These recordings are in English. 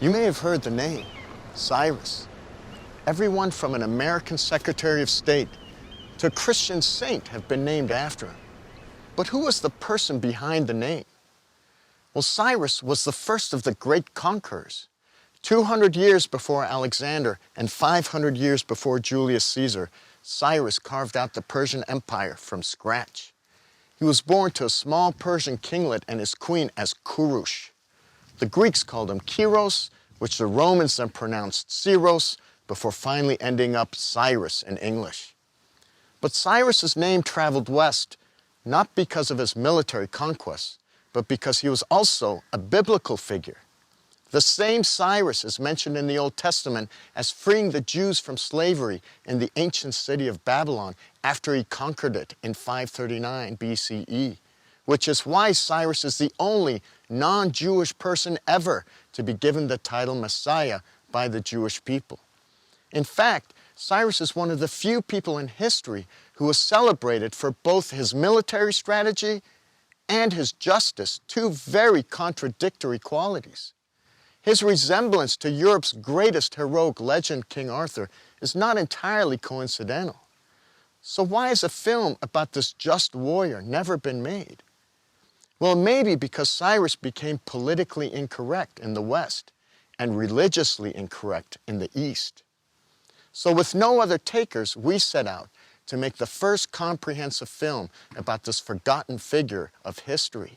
You may have heard the name, Cyrus. Everyone from an American Secretary of State to a Christian saint have been named after him. But who was the person behind the name? Well, Cyrus was the first of the great conquerors. 200 years before Alexander and 500 years before Julius Caesar, Cyrus carved out the Persian Empire from scratch. He was born to a small Persian kinglet and his queen as Kurush. The Greeks called him Kyros, which the Romans then pronounced Syros, before finally ending up Cyrus in English. But Cyrus's name traveled west, not because of his military conquests, but because he was also a biblical figure. The same Cyrus is mentioned in the Old Testament as freeing the Jews from slavery in the ancient city of Babylon after he conquered it in 539 BCE, which is why Cyrus is the only non-Jewish person ever to be given the title Messiah by the Jewish people. In fact, Cyrus is one of the few people in history who was celebrated for both his military strategy and his justice, two very contradictory qualities. His resemblance to Europe's greatest heroic legend, King Arthur, is not entirely coincidental. So why has a film about this just warrior never been made? Well, maybe because Cyrus became politically incorrect in the West and religiously incorrect in the East. So with no other takers, we set out to make the first comprehensive film about this forgotten figure of history.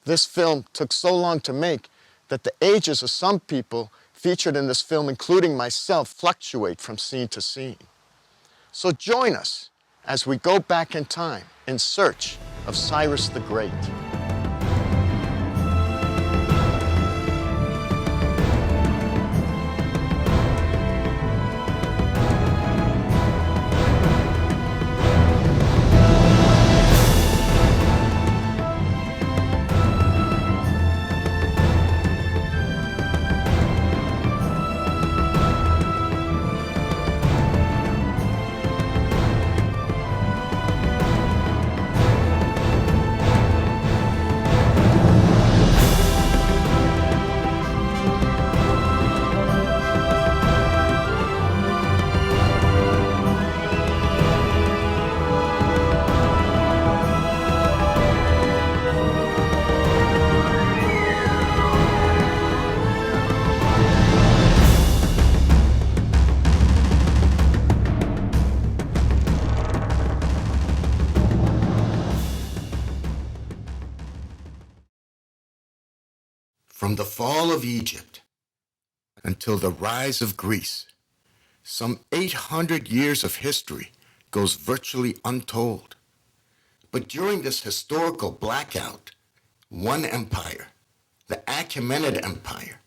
This film took so long to make that the ages of some people featured in this film, including myself, fluctuate from scene to scene. So join us as we go back in time in search of Cyrus the Great. From the fall of Egypt until the rise of Greece, some 800 years of history goes virtually untold. But during this historical blackout, one empire, the Achaemenid Empire,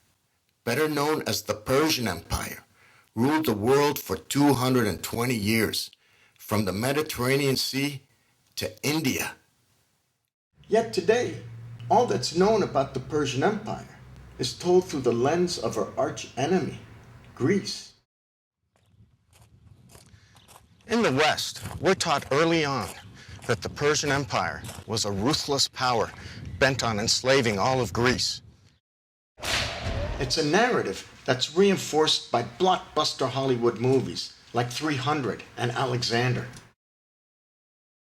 better known as the Persian Empire, ruled the world for 220 years, from the Mediterranean Sea to India. Yet today, all that's known about the Persian Empire is told through the lens of our arch enemy, Greece. In the West, we're taught early on that the Persian Empire was a ruthless power bent on enslaving all of Greece. It's a narrative that's reinforced by blockbuster Hollywood movies like 300 and Alexander.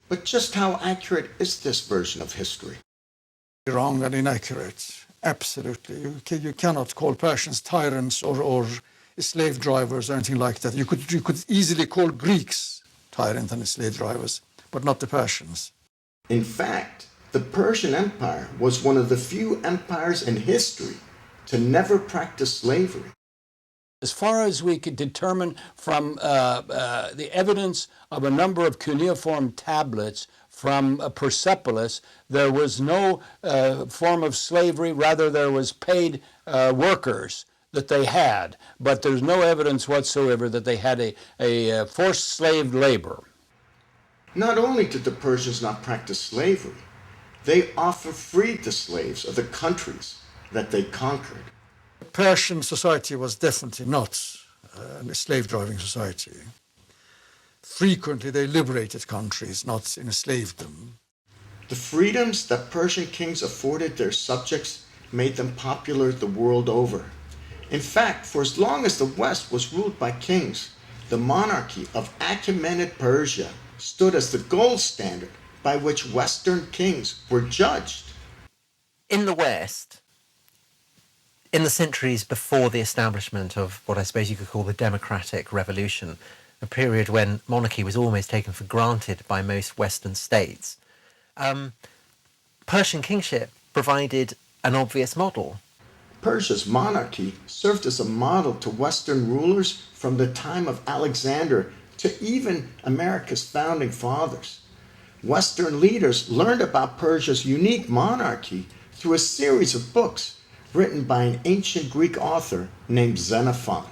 But just how accurate is this version of history? Wrong and inaccurate, absolutely. You cannot call Persians tyrants or slave drivers or anything like that. You could easily call Greeks tyrants and slave drivers, but not the Persians. In fact, the Persian Empire was one of the few empires in history to never practice slavery. As far as we could determine from the evidence of a number of cuneiform tablets from Persepolis, there was no form of slavery. Rather, there was paid workers that they had, but there's no evidence whatsoever that they had a forced slave labor. Not only did the Persians not practice slavery, they often freed the slaves of the countries that they conquered. Persian society was definitely not a slave-driving society. Frequently, they liberated countries, not enslaved them. The freedoms that Persian kings afforded their subjects made them popular the world over. In fact, for as long as the West was ruled by kings, the monarchy of Achaemenid Persia stood as the gold standard by which Western kings were judged. In the West, in the centuries before the establishment of what I suppose you could call the democratic revolution, a period when monarchy was almost taken for granted by most Western states, Persian kingship provided an obvious model. Persia's monarchy served as a model to Western rulers from the time of Alexander to even America's founding fathers. Western leaders learned about Persia's unique monarchy through a series of books written by an ancient Greek author named Xenophon.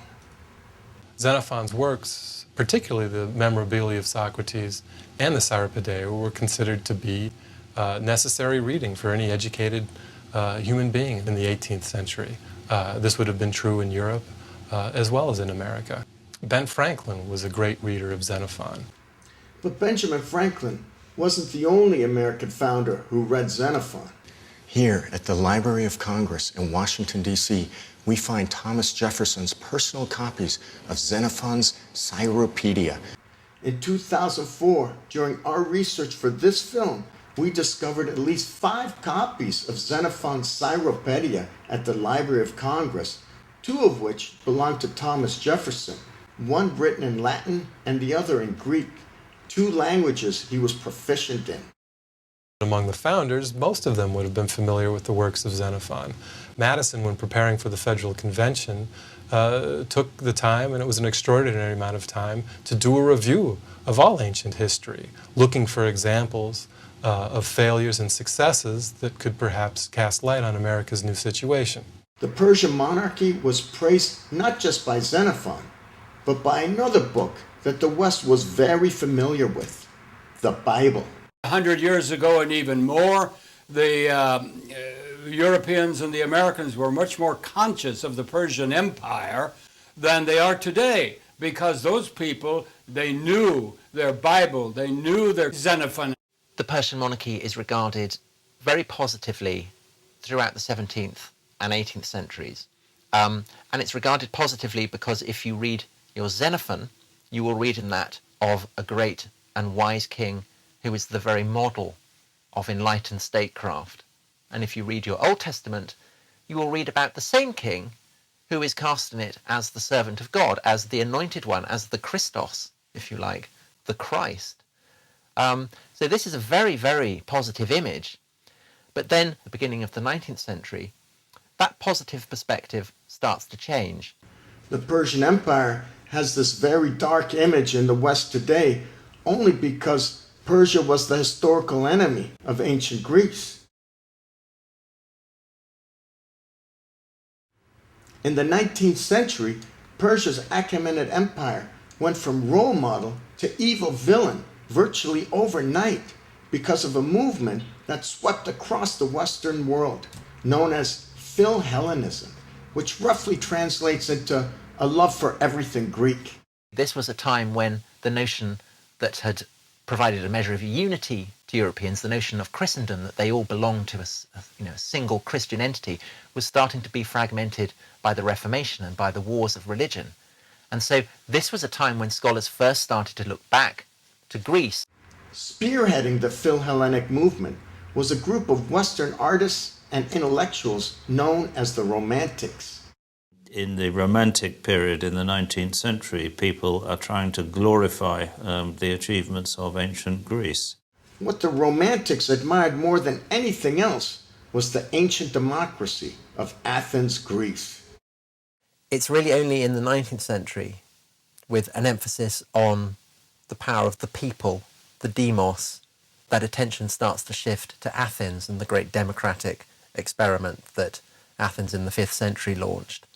Xenophon's works, particularly the memorabilia of Socrates and the Cyropaedia, were considered to be necessary reading for any educated human being in the 18th century. This would have been true in Europe as well as in America. Ben Franklin was a great reader of Xenophon. But Benjamin Franklin wasn't the only American founder who read Xenophon. Here at the Library of Congress in Washington, D.C., we find Thomas Jefferson's personal copies of Xenophon's Cyropaedia. In 2004, during our research for this film, we discovered at least 5 copies of Xenophon's Cyropaedia at the Library of Congress, 2 of which belonged to Thomas Jefferson, one written in Latin and the other in Greek, 2 languages he was proficient in. Among the founders, most of them would have been familiar with the works of Xenophon. Madison, when preparing for the Federal Convention, took the time, and it was an extraordinary amount of time, to do a review of all ancient history, looking for examples of failures and successes that could perhaps cast light on America's new situation. The Persian monarchy was praised not just by Xenophon, but by another book that the West was very familiar with, the Bible. 100 years ago and even more, the Europeans and the Americans were much more conscious of the Persian Empire than they are today, because those people, they knew their Bible, they knew their Xenophon. The Persian monarchy is regarded very positively throughout the 17th and 18th centuries. And it's regarded positively because if you read your Xenophon, you will read in that of a great and wise king who is the very model of enlightened statecraft. And if you read your Old Testament, you will read about the same king who is cast in it as the servant of God, as the anointed one, as the Christos, if you like, the Christ. So this is a very, very positive image. But then, at the beginning of the 19th century, that positive perspective starts to change. The Persian Empire has this very dark image in the West today only because Persia was the historical enemy of ancient Greece. In the 19th century, Persia's Achaemenid Empire went from role model to evil villain virtually overnight because of a movement that swept across the Western world, known as Philhellenism, which roughly translates into a love for everything Greek. This was a time when the notion that had provided a measure of unity to Europeans, the notion of Christendom, that they all belonged to a single Christian entity, was starting to be fragmented by the Reformation and by the wars of religion. And so this was a time when scholars first started to look back to Greece. Spearheading the Philhellenic movement was a group of Western artists and intellectuals known as the Romantics. In the Romantic period in the 19th century, people are trying to glorify the achievements of ancient Greece. What the Romantics admired more than anything else was the ancient democracy of Athens, Greece. It's really only in the 19th century, with an emphasis on the power of the people, the demos, that attention starts to shift to Athens and the great democratic experiment that Athens in the 5th century launched.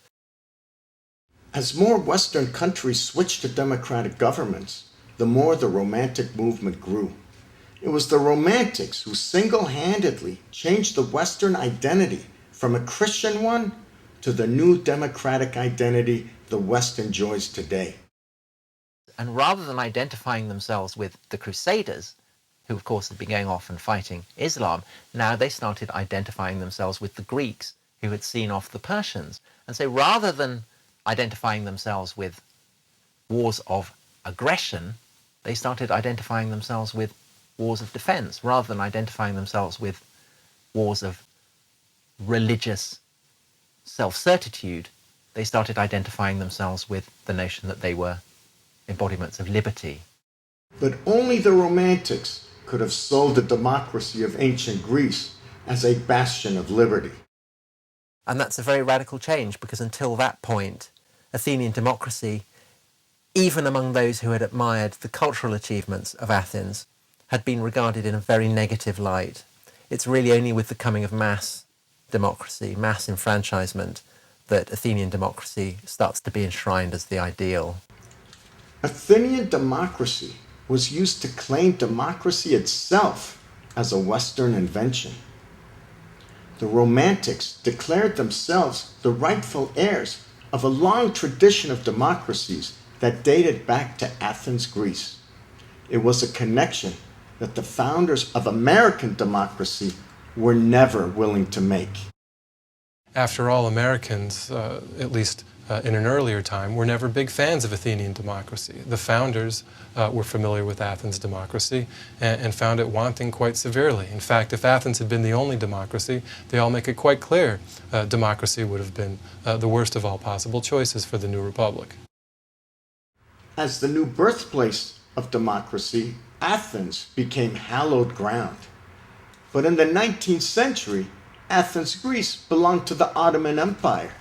As more Western countries switched to democratic governments, the more the Romantic movement grew. It was the Romantics who single-handedly changed the Western identity from a Christian one to the new democratic identity the West enjoys today. And rather than identifying themselves with the Crusaders, who of course had been going off and fighting Islam, now they started identifying themselves with the Greeks who had seen off the Persians. And so rather than identifying themselves with wars of aggression, they started identifying themselves with wars of defense, rather than identifying themselves with wars of religious self-certitude. They started identifying themselves with the notion that they were embodiments of liberty. But only the Romantics could have sold the democracy of ancient Greece as a bastion of liberty. And that's a very radical change, because until that point, Athenian democracy, even among those who had admired the cultural achievements of Athens, had been regarded in a very negative light. It's really only with the coming of mass democracy, mass enfranchisement, that Athenian democracy starts to be enshrined as the ideal. Athenian democracy was used to claim democracy itself as a Western invention. The Romantics declared themselves the rightful heirs of a long tradition of democracies that dated back to Athens, Greece. It was a connection that the founders of American democracy were never willing to make. After all, Americans, at least in an earlier time, were never big fans of Athenian democracy. The founders were familiar with Athens' democracy and found it wanting quite severely. In fact, if Athens had been the only democracy, they all make it quite clear democracy would have been the worst of all possible choices for the new republic. As the new birthplace of democracy, Athens became hallowed ground. But in the 19th century, Athens, Greece belonged to the Ottoman Empire.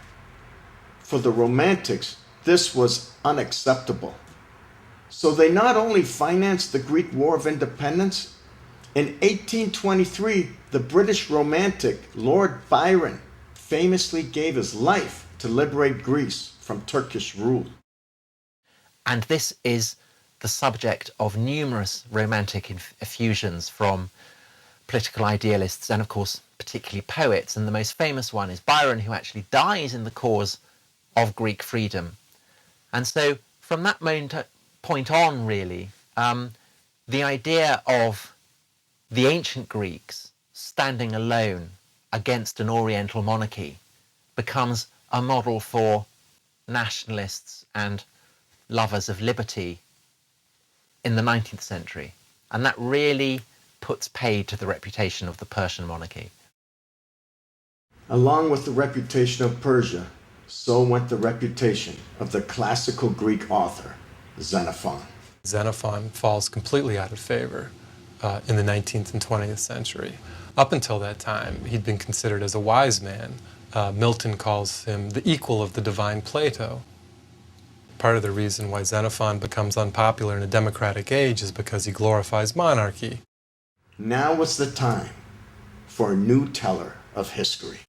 For the Romantics, this was unacceptable. So they not only financed the Greek War of Independence, in 1823, the British Romantic Lord Byron famously gave his life to liberate Greece from Turkish rule. And this is the subject of numerous romantic effusions from political idealists and, of course, particularly poets. And the most famous one is Byron, who actually dies in the cause of Greek freedom. And so from that point on, really, the idea of the ancient Greeks standing alone against an Oriental monarchy becomes a model for nationalists and lovers of liberty in the 19th century. And that really puts paid to the reputation of the Persian monarchy. Along with the reputation of Persia, so went the reputation of the classical Greek author, Xenophon. Xenophon falls completely out of favor in the 19th and 20th century. Up until that time, he'd been considered as a wise man. Milton calls him the equal of the divine Plato. Part of the reason why Xenophon becomes unpopular in a democratic age is because he glorifies monarchy. Now was the time for a new teller of history.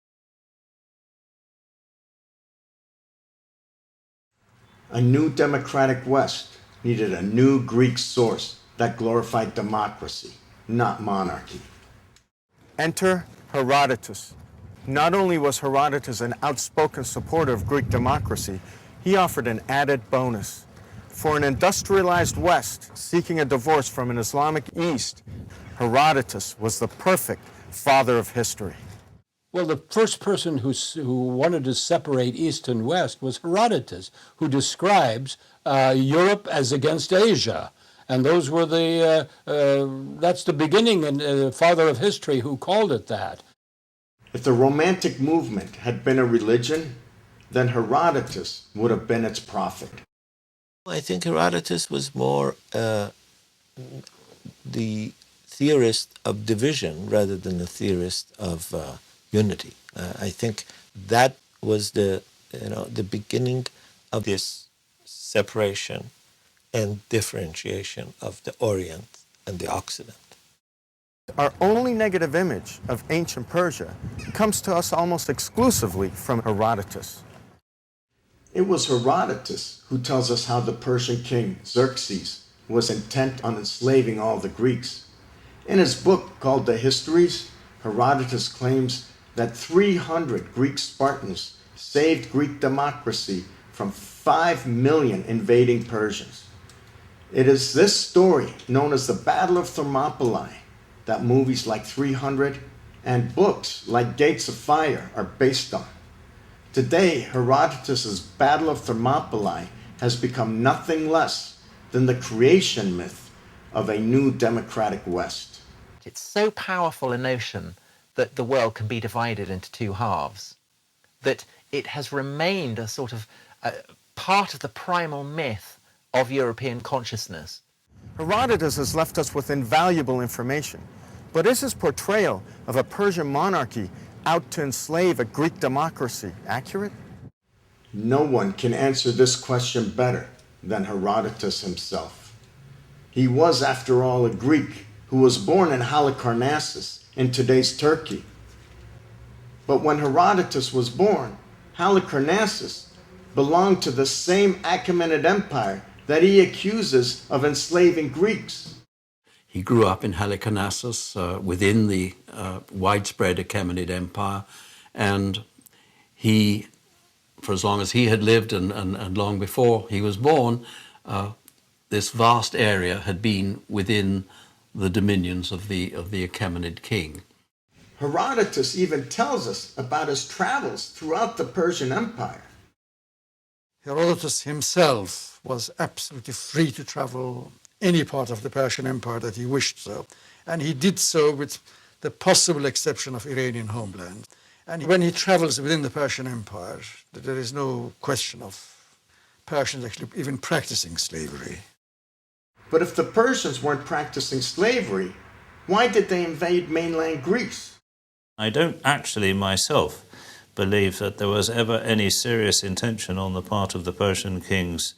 A new democratic West needed a new Greek source that glorified democracy, not monarchy. Enter Herodotus. Not only was Herodotus an outspoken supporter of Greek democracy, he offered an added bonus. For an industrialized West seeking a divorce from an Islamic East, Herodotus was the perfect father of history. Well, the first person who wanted to separate East and West was Herodotus, who describes Europe as against Asia. And those were that's the beginning and father of history who called it that. If the Romantic movement had been a religion, then Herodotus would have been its prophet. I think Herodotus was more the theorist of division rather than the theorist of unity. I think that was the beginning of this separation and differentiation of the Orient and the Occident. Our only negative image of ancient Persia comes to us almost exclusively from Herodotus. It was Herodotus who tells us how the Persian king Xerxes was intent on enslaving all the Greeks. In his book called The Histories, Herodotus claims that 300 Greek Spartans saved Greek democracy from 5 million invading Persians. It is this story, known as the Battle of Thermopylae, that movies like 300 and books like Gates of Fire are based on. Today, Herodotus' Battle of Thermopylae has become nothing less than the creation myth of a new democratic West. It's so powerful a notion that the world can be divided into two halves, that it has remained a sort of part of the primal myth of European consciousness. Herodotus has left us with invaluable information, but is his portrayal of a Persian monarchy out to enslave a Greek democracy accurate? No one can answer this question better than Herodotus himself. He was, after all, a Greek who was born in Halicarnassus in today's Turkey. But when Herodotus was born, Halicarnassus belonged to the same Achaemenid Empire that he accuses of enslaving Greeks. He grew up in Halicarnassus within the widespread Achaemenid Empire, and he, for as long as he had lived and long before he was born, this vast area had been within the dominions of the Achaemenid king. Herodotus even tells us about his travels throughout the Persian Empire. Herodotus himself was absolutely free to travel any part of the Persian Empire that he wished so. And he did so with the possible exception of Iranian homeland. And when he travels within the Persian Empire, there is no question of Persians actually even practicing slavery. But if the Persians weren't practicing slavery, why did they invade mainland Greece? I don't actually myself believe that there was ever any serious intention on the part of the Persian kings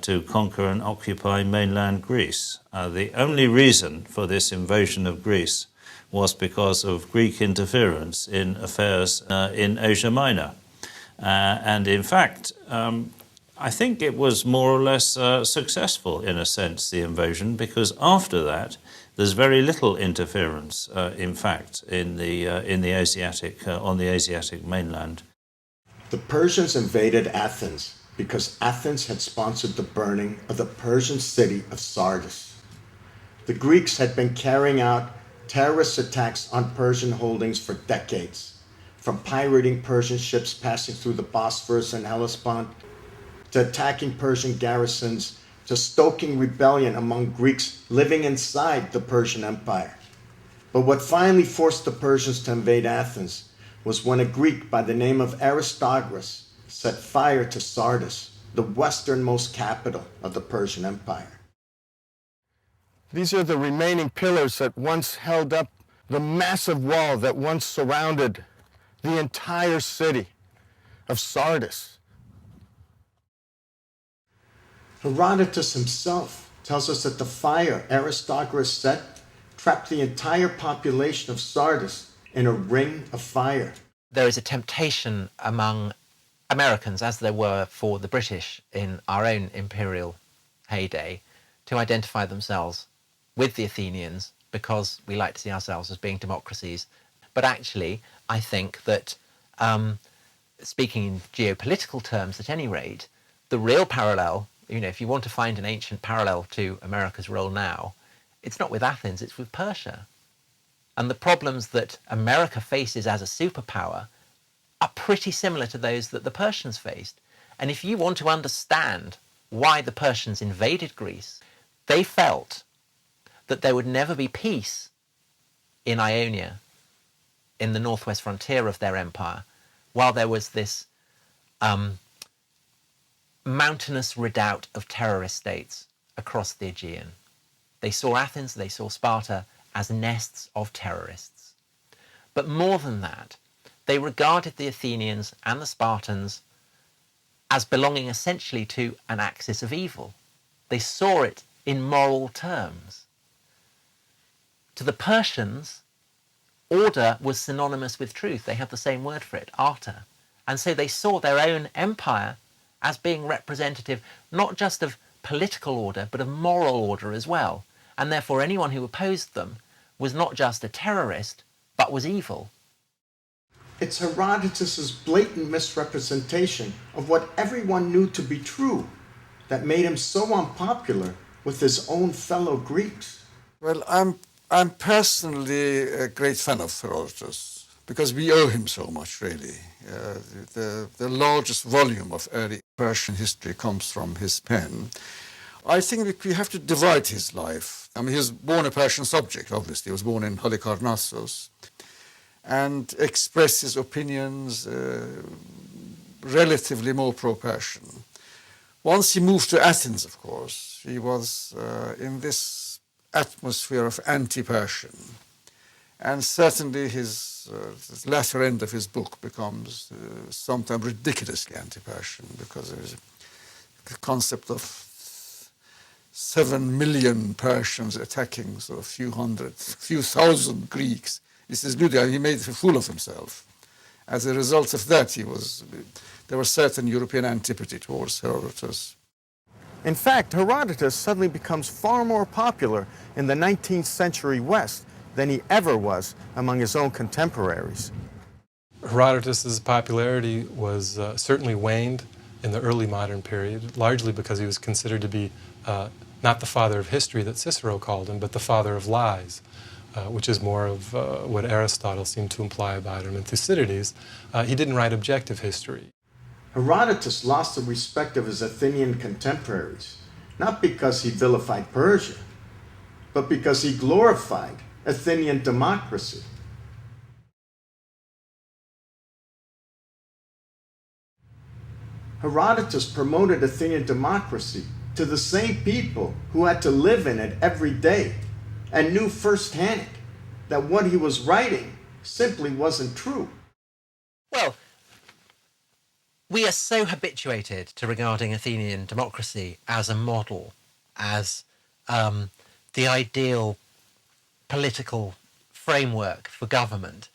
to conquer and occupy mainland Greece. The only reason for this invasion of Greece was because of Greek interference in affairs in Asia Minor. And in fact, I think it was more or less successful in a sense, the invasion, because after that there's very little interference, in fact, on the Asiatic mainland. The Persians invaded Athens because Athens had sponsored the burning of the Persian city of Sardis. The Greeks had been carrying out terrorist attacks on Persian holdings for decades, from pirating Persian ships passing through the Bosphorus and Hellespont, to attacking Persian garrisons, to stoking rebellion among Greeks living inside the Persian Empire. But what finally forced the Persians to invade Athens was when a Greek by the name of Aristogorus set fire to Sardis, the westernmost capital of the Persian Empire. These are the remaining pillars that once held up the massive wall that once surrounded the entire city of Sardis. Herodotus himself tells us that the fire Aristogorus set trapped the entire population of Sardis in a ring of fire. There is a temptation among Americans, as there were for the British in our own imperial heyday, to identify themselves with the Athenians because we like to see ourselves as being democracies. But actually, I think that, speaking in geopolitical terms at any rate, the real parallel, if you want to find an ancient parallel to America's role now, it's not with Athens, it's with Persia. And the problems that America faces as a superpower are pretty similar to those that the Persians faced. And if you want to understand why the Persians invaded Greece, they felt that there would never be peace in Ionia, in the northwest frontier of their empire, while there was this mountainous redoubt of terrorist states across the Aegean. They saw Athens, they saw Sparta as nests of terrorists. But more than that, they regarded the Athenians and the Spartans as belonging essentially to an axis of evil. They saw it in moral terms. To the Persians, order was synonymous with truth. They had the same word for it, arta. And so they saw their own empire as being representative not just of political order, but of moral order as well. And therefore anyone who opposed them was not just a terrorist, but was evil. It's Herodotus' blatant misrepresentation of what everyone knew to be true that made him so unpopular with his own fellow Greeks. Well, I'm I'm personally a great fan of Herodotus because we owe him so much, really. The largest volume of early Persian history comes from his pen. I think we have to divide his life. I mean, he was born a Persian subject, obviously. He was born in Halikarnassos and expressed his opinions relatively more pro-Persian. Once he moved to Athens, of course, he was in this atmosphere of anti-Persian. And certainly his latter end of his book becomes sometimes ridiculously anti-Persian because there is a concept of 7 million Persians attacking sort of few thousand Greeks. This is ludicrous. He made a fool of himself. As a result of that, there was certain European antipathy towards Herodotus. In fact, Herodotus suddenly becomes far more popular in the 19th century West than he ever was among his own contemporaries. Herodotus's popularity was certainly waned in the early modern period, largely because he was considered to be not the father of history that Cicero called him, but the father of lies, which is more of what Aristotle seemed to imply about him. And Thucydides, he didn't write objective history. Herodotus lost the respect of his Athenian contemporaries, not because he vilified Persia, but because he glorified Athenian democracy. Herodotus promoted Athenian democracy to the same people who had to live in it every day and knew firsthand that what he was writing simply wasn't true. Well, we are so habituated to regarding Athenian democracy as a model, as the ideal political framework for government,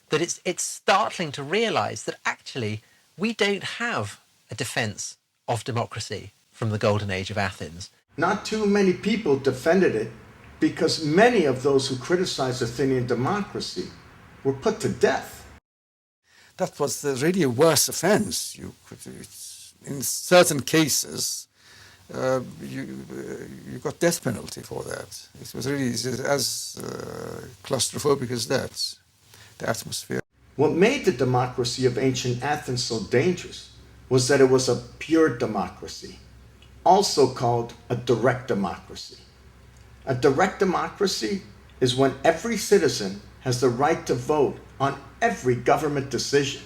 that it's startling to realize that actually we don't have a defense of democracy from the golden age of Athens. Not too many people defended it because many of those who criticized Athenian democracy were put to death. That was really a worse offense. In certain cases, you got death penalty for that. It was really as claustrophobic as that, the atmosphere. What made the democracy of ancient Athens so dangerous was that it was a pure democracy, also called a direct democracy. A direct democracy is when every citizen has the right to vote on every government decision.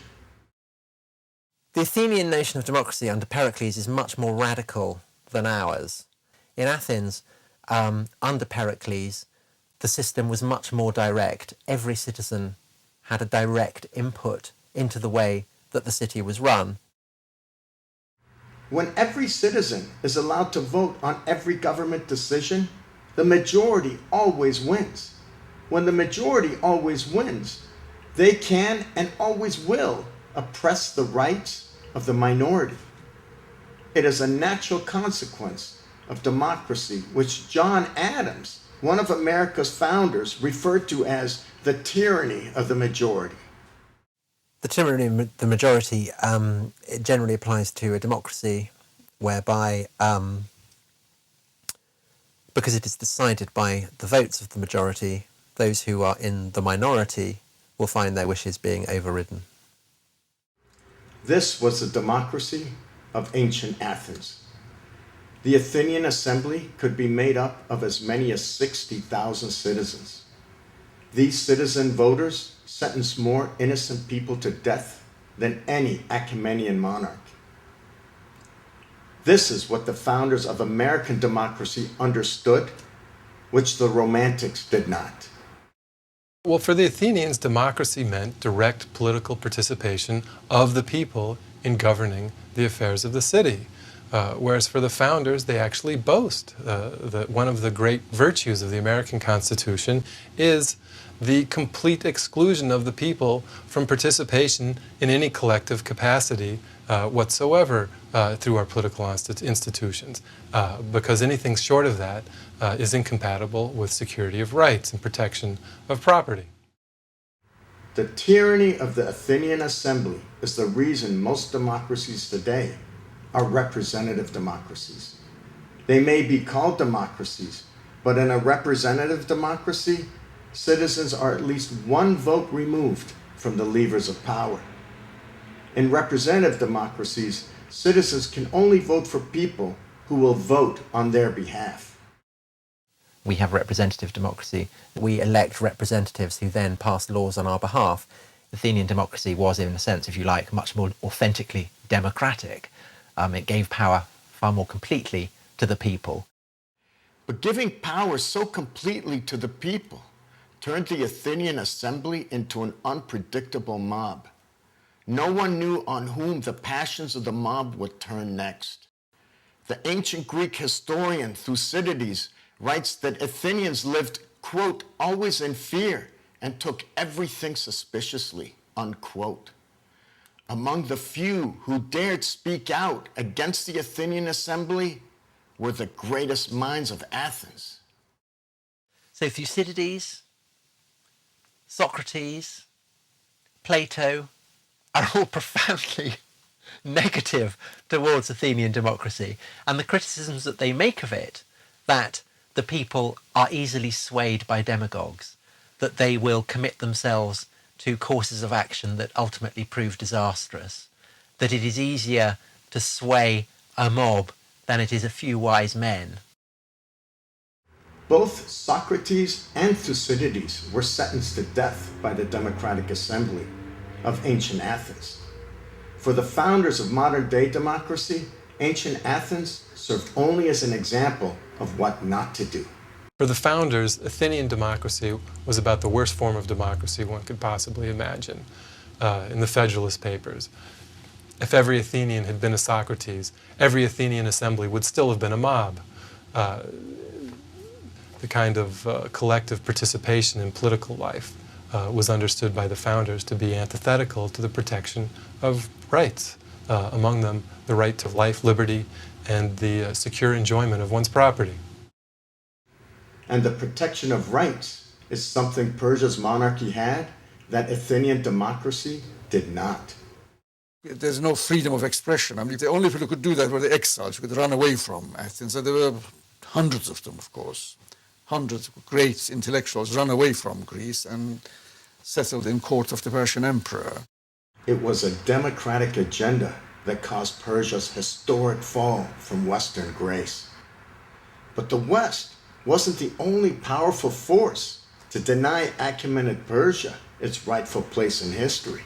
The Athenian notion of democracy under Pericles is much more radical than ours. In Athens, under Pericles, the system was much more direct. Every citizen had a direct input into the way that the city was run. When every citizen is allowed to vote on every government decision, the majority always wins. When the majority always wins, they can and always will oppress the rights of the minority. It is a natural consequence of democracy, which John Adams, one of America's founders, referred to as the tyranny of the majority. The tyranny of the majority it generally applies to a democracy whereby, because it is decided by the votes of the majority, those who are in the minority will find their wishes being overridden. This was the democracy of ancient Athens. The Athenian assembly could be made up of as many as 60,000 citizens. These citizen voters sentenced more innocent people to death than any Achaemenian monarch. This is what the founders of American democracy understood, which the Romantics did not. Well, for the Athenians, democracy meant direct political participation of the people in governing the affairs of the city. Whereas for the founders, they actually boast that one of the great virtues of the American Constitution is the complete exclusion of the people from participation in any collective capacity whatsoever through our political institutions, because anything short of that is incompatible with security of rights and protection of property. The tyranny of the Athenian assembly is the reason most democracies today are representative democracies. They may be called democracies, but in a representative democracy, citizens are at least one vote removed from the levers of power. In representative democracies, citizens can only vote for people who will vote on their behalf. We have representative democracy. We elect representatives who then pass laws on our behalf. Athenian democracy was, in a sense, if you like, much more authentically democratic. It gave power far more completely to the people. But giving power so completely to the people turned the Athenian assembly into an unpredictable mob. No one knew on whom the passions of the mob would turn next. The ancient Greek historian Thucydides writes that Athenians lived, quote, always in fear and took everything suspiciously, unquote. Among the few who dared speak out against the Athenian assembly were the greatest minds of Athens. So Thucydides, Socrates, Plato are all profoundly negative towards Athenian democracy, and the criticisms that they make of it, that the people are easily swayed by demagogues, that they will commit themselves to courses of action that ultimately prove disastrous, that it is easier to sway a mob than it is a few wise men. Both Socrates and Thucydides were sentenced to death by the Democratic Assembly of ancient Athens. For the founders of modern-day democracy, ancient Athens served only as an example of what not to do. For the founders, Athenian democracy was about the worst form of democracy one could possibly imagine. In the Federalist Papers, if every Athenian had been a Socrates, every Athenian assembly would still have been a mob. The kind of collective participation in political life was understood by the founders to be antithetical to the protection of rights, among them the right to life, liberty, and the secure enjoyment of one's property. And the protection of rights is something Persia's monarchy had that Athenian democracy did not. There's no freedom of expression. I mean, the only people who could do that were the exiles who could run away from Athens. And there were hundreds of them, of course. Hundreds of great intellectuals run away from Greece and settled in court of the Persian emperor. It was a democratic agenda that caused Persia's historic fall from Western grace. But the West wasn't the only powerful force to deny Achaemenid Persia its rightful place in history.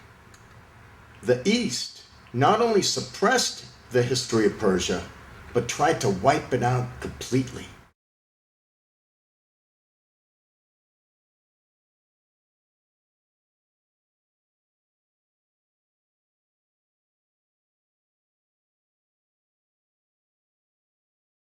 The East not only suppressed the history of Persia, but tried to wipe it out completely.